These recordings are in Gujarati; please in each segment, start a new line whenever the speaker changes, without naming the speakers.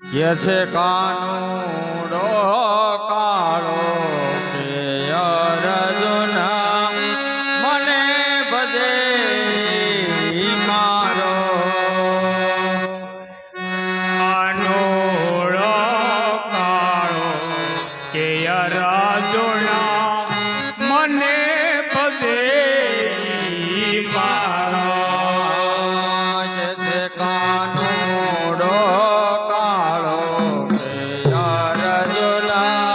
કે છે કાનુડો કાળો કે અર્જુના મને ભજે મારો
કાનુડો કાળો કે અર્જુના મને ભજે મારો કાનુડો કાળો કે અર્જુના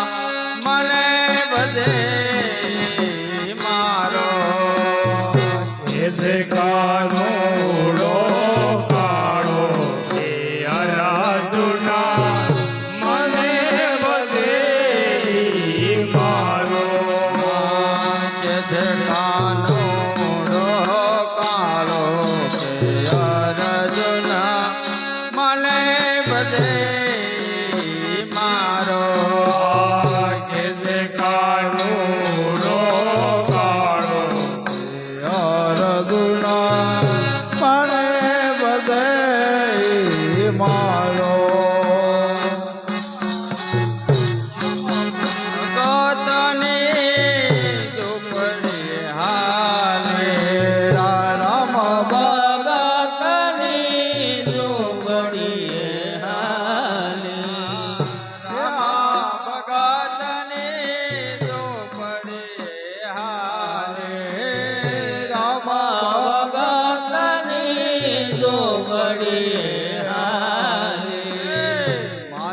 મને ભજે મારો
કે છે કાનુડો કાળો કે અર્જુના મને ભજે મારો
કે છે કાનુડો કાળો
અર્જુના મને ભજે મારો માથે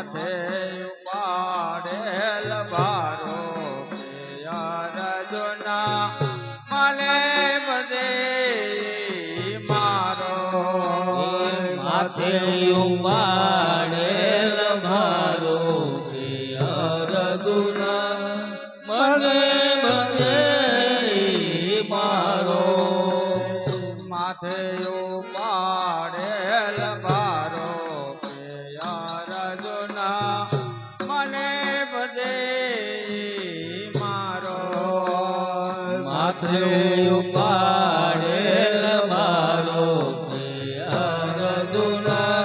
ઉપાડેલ ભારો અર્જુના મને બધે મારો
માથે ઉપાડેલ ભારો અર્જુના મને બધે મારો
માથે ઉપાડેલ ભારો અર્જુના મને બધે મારો
માથે ઉપાડેલ ભારો અર્જુના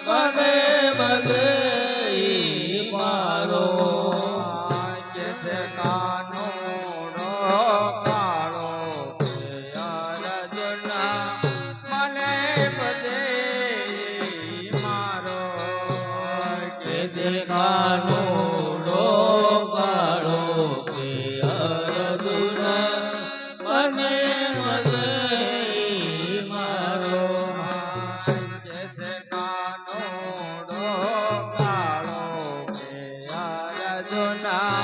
મને બધે મારો
કે છે કાનુડો કાળો અર્જુના મને બધે મારો
કે તે કાનુડો કાળો અર્જુના મને બધે મારો
કે છે કાનુડો કાળો અર્જુના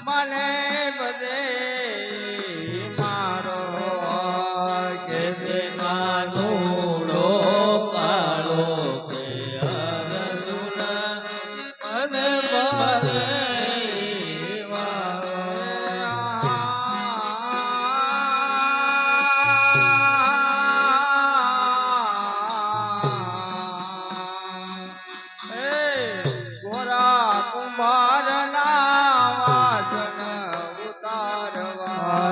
મને બધે મારો
કે તે કાનુડો કાળો અર્જુના મને બધે મારો
ગોરા કુંભાર ના વાસણ ઉતારવા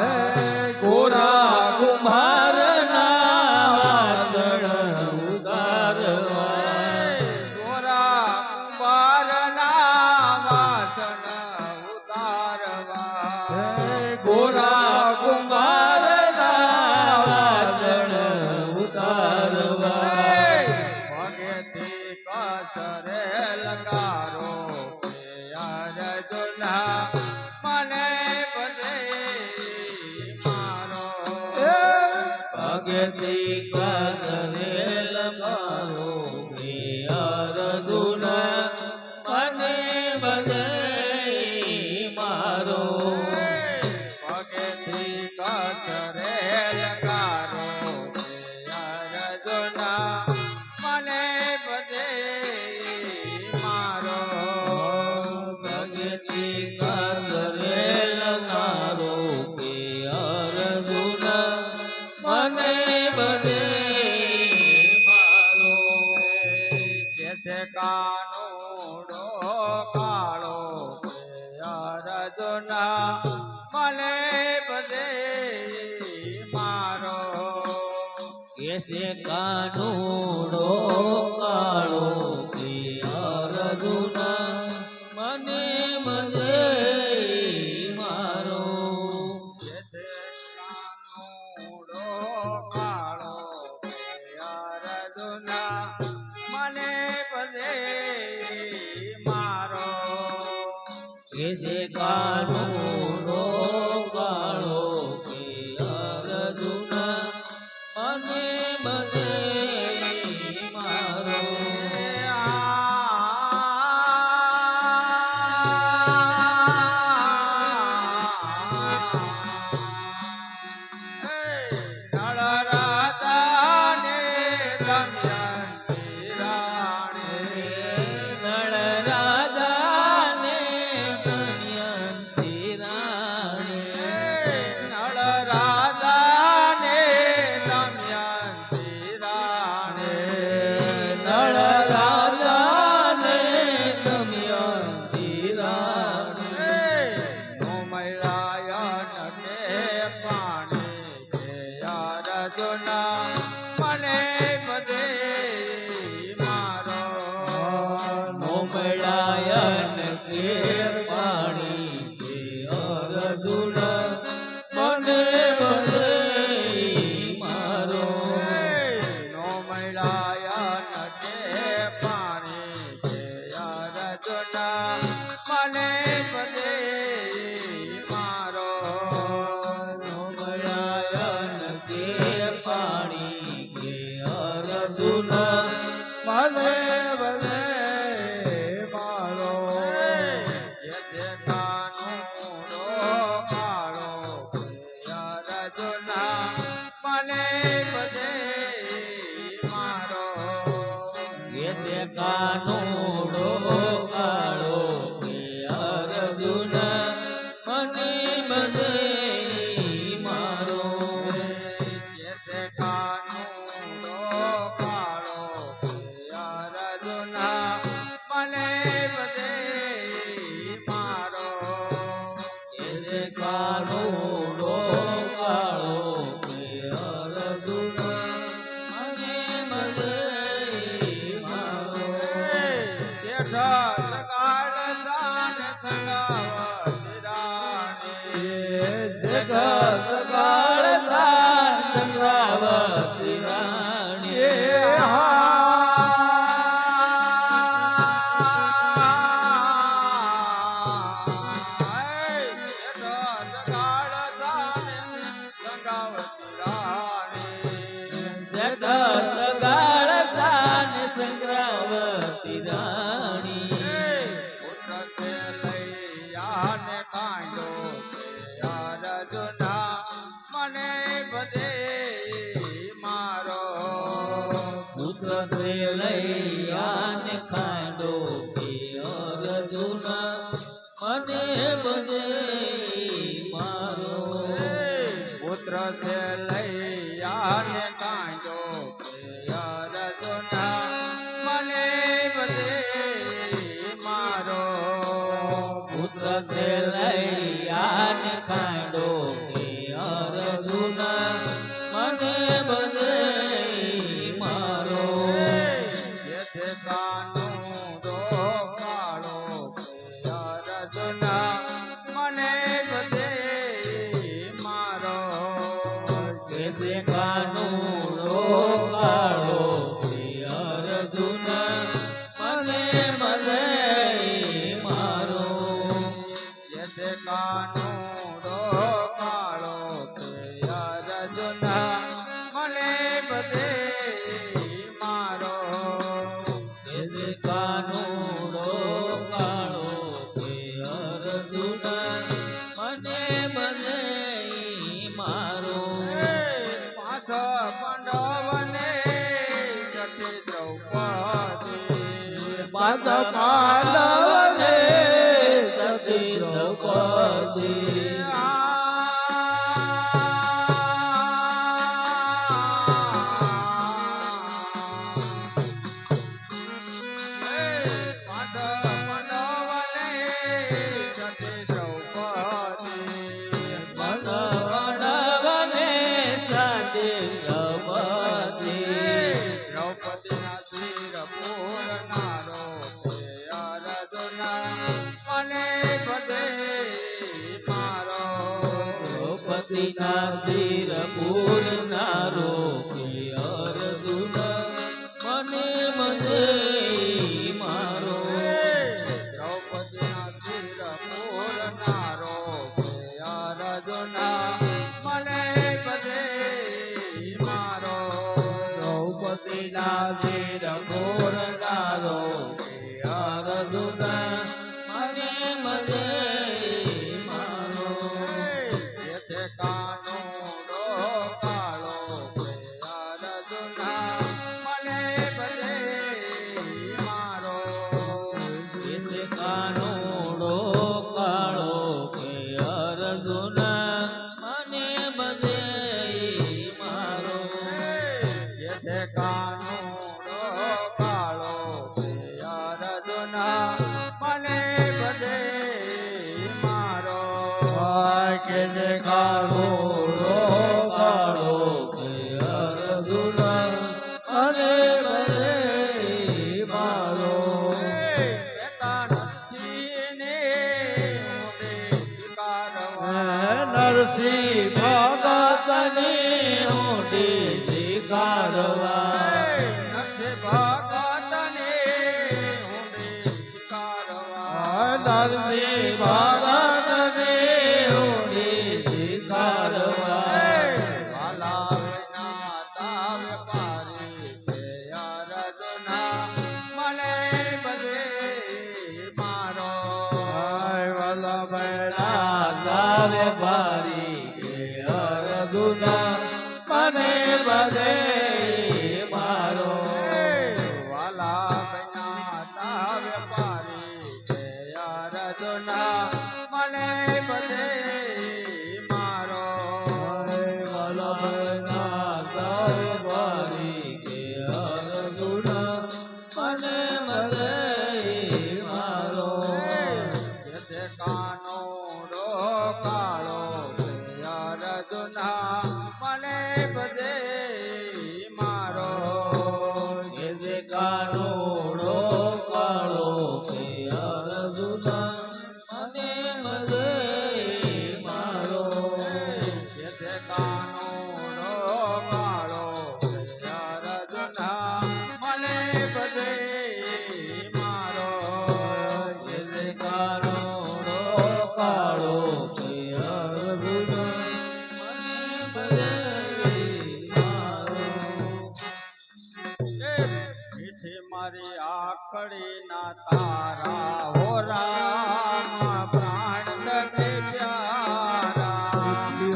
ગોરા કુંભારના વાસણ ઉતારવા
ગોરા કુંભાર ના વાસણ ઉતારવા
ગોરા કુંભારના વાસણ ઉતારવા
ભગેથી કસરે લગારો અર્જુના મને બધે મારો
ભગતી કરેલ મારો અર્જુના મને બધે મારો
ભગેથી કસરે લગારો અર્જુના મને બધે મારો
ભગતી કરેલ મારો અર્જુના મને બધે મારો કેસે કાનુડો કાળો કે અર્જુના મને બધે મારો
જેતે કાનુડો કાળો અર્જુના મને બધે મારો
કેસે કાનુડો કાળો કે અર્જુના મને બધે મારો નળ રાધાને દમયંતી રાણી નળ રાધાને દમયંતી રાણી નોમળાયન કે પાણી કે અર્જુના મને બધે મારો નોમળાયન કે પાણી કે અર્જુના મને બધે મારો કેસે કાનુડો કાળો કે અર્જુના મને બધે મારો કેસે કાનુડો કાળો કે અર્જુના મને બધે મારો જગત કાળદાન ચંદ્રાવતી રાણી જગત કાળદાન ચંદ્રાવતી રાણી પુત્ર તે લઈ આને ખાંડો કે અર્જુના મને બધે મારો
પુત્ર છે લઈ આને કાંડો મને બધે મારો
પુત્ર તે લઈ આને ખાંડો કે અર્જુના મને બધે મારો
જેતે કાનુડો કાળો અર્જુના મને બધે મારો
કેસે કાનુડો કાળો કે અર્જુના મને બધે મારો
જેતે કાનુડો કાળો અર્જુના મને બધે મારો
કેસે કાનુડો કાળો કે અર્જુના મને બધે મારો
પાંચ પાંડવને જટી દ્રૌપદી
પાંચ પાંડવને સતી દ્રૌપદી પાંડવને સતી દ્રૌપદી
જેઠે કાનુડો કાળો તે અર્જુના મને બધે મારો
કે જે કાળો કાળો કે અર્જુના અને બધે મારો
કહેતા નથી ને મોઢે સ્વીકારવા.
નરસિંહ ભગતની ઊંડી શિકારવા
નથી ભગતને ઊંડે સ્વીકારવા.
નરસિંહ ભગતની ઊંડી શિકારવા
વાલા વિના તાવ પારી છે અર્જુના મને બધે મારો
વલ્લભના તારે ભારી કે અર્જુના મને બધે મારો
વાલા વિના તાવ પારી છે અર્જુના મને બધે મારો
વલ્લભના તારે ભારી કે અર્જુના મને બધે મારો
જેઠે કાનુડો કાળો છે અર્જુના મને બધે મારો
કે જે કાનુડો કાળો કે અર્જુના મને બધે મારો
જેઠે કાનુડો કાળો છે અર્જુના મને બધે મારો
કે જે કાનુડો કાળો કે અર્જુના મને બધે મારો
મીઠી મારી આકડી ના તારા હો રામ પ્રાણ દકે પ્યારા.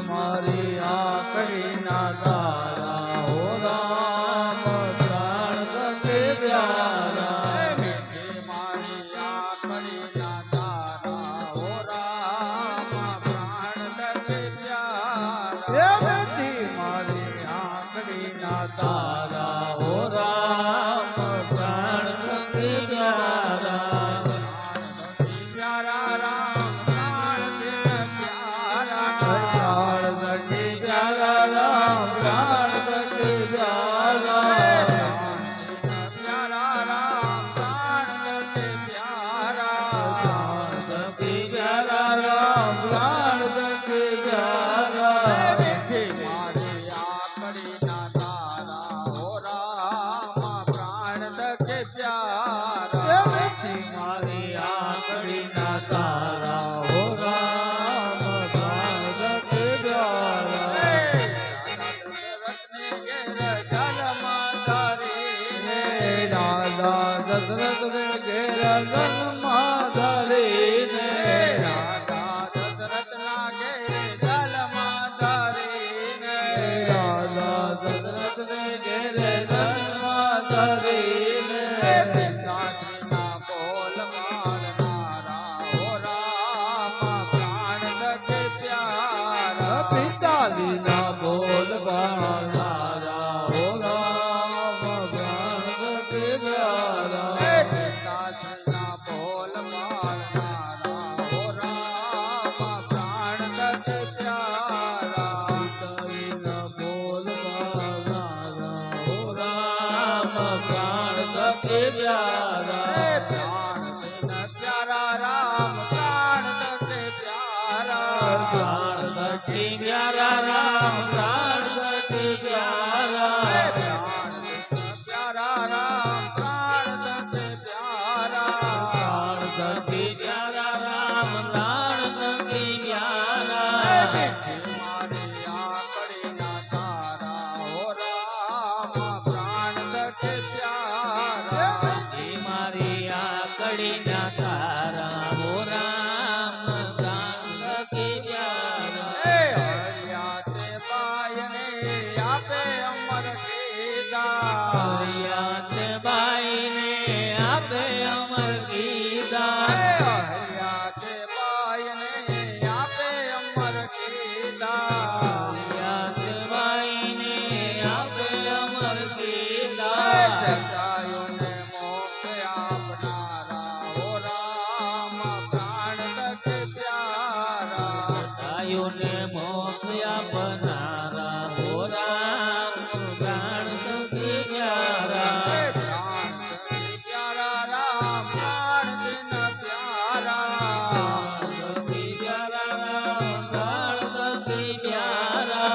મારી આકડી ના તારા હો રામ પ્રાણ તકે પ્યારા
મીઠી મારી આકડી ના તારા હો રામ પ્રાણ દકે પ્યારા.
બેટી મારી આકડી ના તારા હો રામ પ્રાણ તકે પ્યારા
પ્યારા રામ પ્રાણ દકે પ્યારા.
પ્રાણ તકે પ્યારા રામ પ્રાણ તકે પ્યારા
પ્યારા રામ પ્રાણ દકે પ્યારા.
પ્રાણ તકે પ્યારા રામ પ્રાણ તકે પ્યારા
મીઠી મારી આકડી ના તારા હો રામ પ્રાણ દકે પ્યારા.
બેટી મારી આકડી ના તારા હો રામ પ્રાણ તકે પ્યારા
દશરથને ઘેર જલમાં ધરીને
રાધા દશરથને ઘેર જન્મમાં ધરીને
રાધા દશરથના ઘેર જલમાં ધરીને
રાધા દશરથને ઘેર જન્મમાં ધરીને
પિતાજીના બોલ મારનારા હો રામ પ્રાણ દકે પ્યારા.
પિતાજીના બોલ બાળનારા હો રામ પ્રાણ તકે પ્યારા
પિતાજીના બોલ મારનારા હો રામ પ્રાણ દકે પ્યારા.
પિતાજીના બોલ બાળનારા હો રામ પ્રાણ તકે પ્યારા
પ્રાણ દકે પ્યારા રામ પ્રાણ દકે પ્યારા.
પ્રાણ તકે પ્યારા રામ પ્રાણ તકે પ્યારા
પ્રાણ દકે પ્યારા રામ પ્રાણ દકે પ્યારા.
પ્રાણ તકે પ્યારા રામ પ્રાણ તકે પ્યારા
મીઠી મારી આકડી ના તારા હો રામ પ્રાણ દકે પ્યારા.
એ મારી આકડી ના તારા હો રામ પ્રાણ તકે પ્યારા
હરિયા તે બાયને આપે અમર કીધા.
હરિયાત બાઈને આપે અમર કીધા
હરિયા તે બાયને આપે અમર કીધા.
હરિયાત બાઈને આપે અમર કીધા
જટાયુને મોક્ષ આપનારા હો રામ પ્રાણ તકે પ્યારા
જટાયુને મોક્ષ આપનારા હો રામ પ્રાણ થકી પ્યારા
પ્રાણ તકે પ્યારા રામ પ્રાણ દિન પ્યારા
થકી પ્યારા રામ પ્રાણ થકી પ્યારા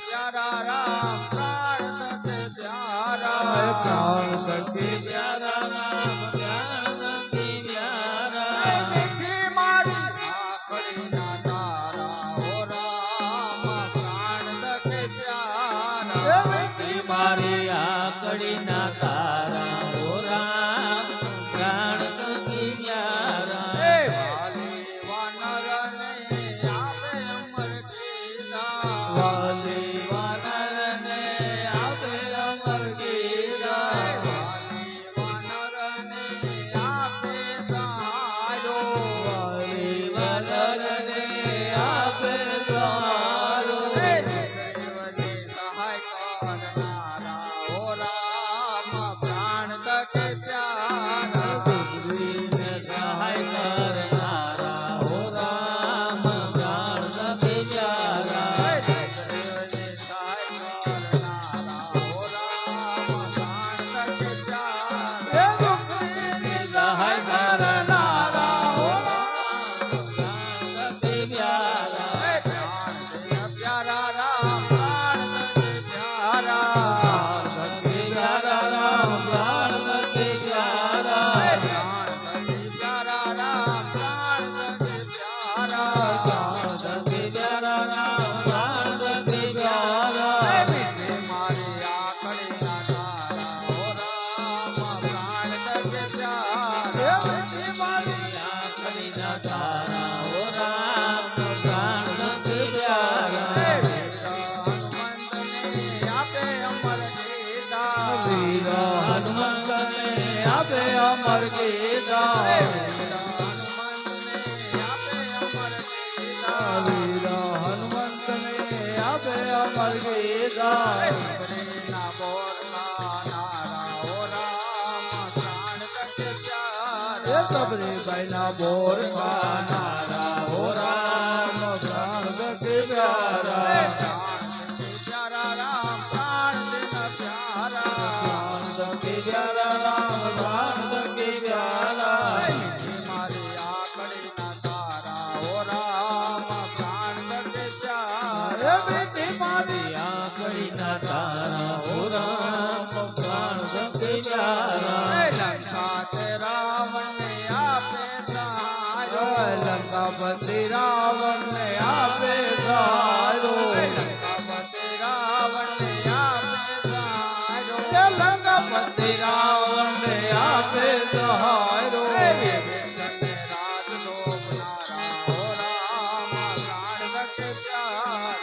પ્યારા રામ પ્રાણ તકે પ્યારા
પ્રાણ થકી
પ્યારા રામ પ્રાણ થકી પ્યારા
મીઠી મારી આંખડીના તારા હો રામ પ્રાણ તકે પ્યારા
મારી આકડીના તારા હો રામ પ્રાણ થકી પ્યારા
હે વાલી વાનરને આપે અમર કીધા
વાલી વાનરને આપે અમર કીધા
વાલી વાનરને આપે સહાયો
વાલી વાનરને આપે સહારો
હે દેવને સહાય કરનારા હો રામ પ્રાણ તકે પ્યારા
પૃથ્વીને સહાય કરનારા હો રામ પ્રાણ થકી પ્યારા
દેવને સહાય કરનારા હો રામ પ્રાણ તકે પ્યારા
સહાય કરનારા હો રામ પ્રાણ થકી પ્યારા
પ્રાણ પ્યારા રામ પ્રાણ તકે પ્યારા
થકી પ્યારા રામ પ્રાણ થકી પ્યારા
પ્રાણ તકે પ્યારા રામ પ્રાણ તકે પ્યારા
પ્રાણ થકી પ્યારા રામ પ્રાણ થકી પ્યારા
મીઠે મારી આંખડીના તારા હો રામ પ્રાણ તકે પ્યારા
મારી આંખડીના તારા હો રામ પ્રાણ થકી પ્યારા
હનુમંતને આપે અમર કીધા
વીર હનુમંતને આપે અમર કીધા
હનુમંતને આપે અમર કીધા
વીર હનુમંતને આપે અમર કીધા
ના બોલના નારા હો રામ પ્રાણ તકે પ્યારા
સબરી ભાઈના બોર ખાનારા હો રામ પ્રાણ થકી પ્યારા
પ્રાણ તકે પ્યારા રામ પ્રાણ દિન પ્યારા
પ્રાણ થકી પ્યારા રામ પ્રાણ થકી પ્યારા
મીઠી મારી આંખડીના તારા હો રામ પ્રાણ તકે પ્યારા
બેટી મારી આંખડીના તારા હો રામ પ્રાણ થકી પ્યારા
લંકા તે રાવણને આપે સહાયો
લંકાપતિ રાવણને આપે સહારો
લંકાપતિ રાવણને આપે સહાયો
લંકાપતિ રાવણને આપે સહારો
વિભીષણને રાજ લોભનારા હો રામ પ્રાણ તકે પ્યારા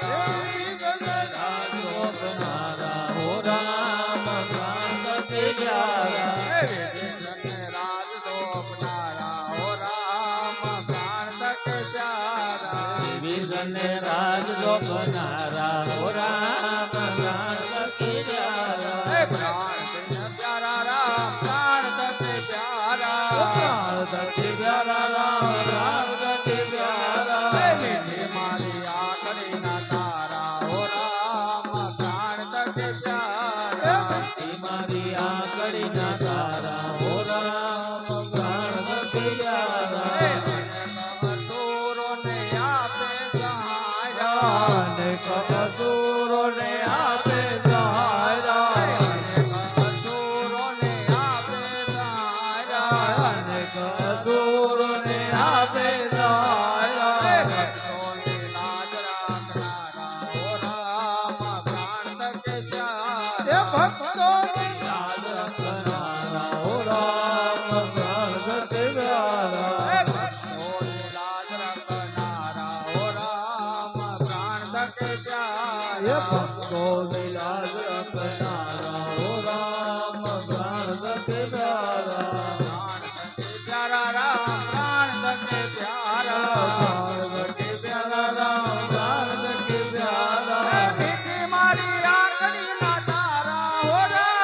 રાજોપનારા હો રામ પ્રાણ થકી પ્યારા
વિભીષણને રાજ લોભનારા હો રામ પ્રાણ તકે પ્યારા
વિભીષણને રાજ લોભનારા હો રામ પ્રાણ થકી પ્યારા
પ્રાણ દિન પ્યારા રામ પ્રાણ તકે પ્યારા
પ્રાણ થકી પ્યારા રામ પ્રાણ થકી પ્યારા
મીઠી મારી આંખડીના તારા હો રામ પ્રાણ તકે પ્યારા
મારી આંગળીના તારા હો રામ પ્રાણ થકી પ્યારા
અસુરોને આપે સહાય
અનેક અસુરોને આપે સહારા
અસુરોને આપે સહાય
અનેક અસુરોને આપે સહારા
ભક્તોની લાજ રાખનારા હો રામ પ્રાણ તકે પ્યારા
ભક્તોની લાજ રાખનારા હો રામ પ્રાણ થકી પ્યારા
ભક્તોની લાજ રાખનારા હો રામ પ્રાણ તકે પ્યારા
ભક્તો લાજ રાખનારા હો રામ પ્રાણ થકી પ્યારા
પ્રાણ તકે પ્યારા રામ પ્રાણ તકે પ્યારા
પ્રાણ થકી પ્યારા રામ પ્રાણ થકી પ્યારા
મીઠી મારી આંખડીના તારા હો રામ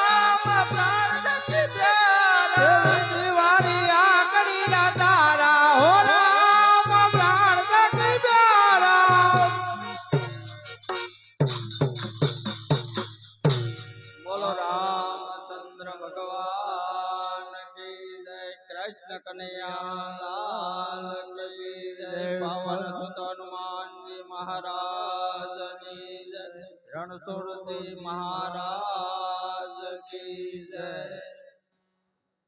કૃષ્ણ કનૈયા લાલ કી જય પાવન સુત હનુમાનજી મહારાજની જય રણછોડજી મહારાજ કી જય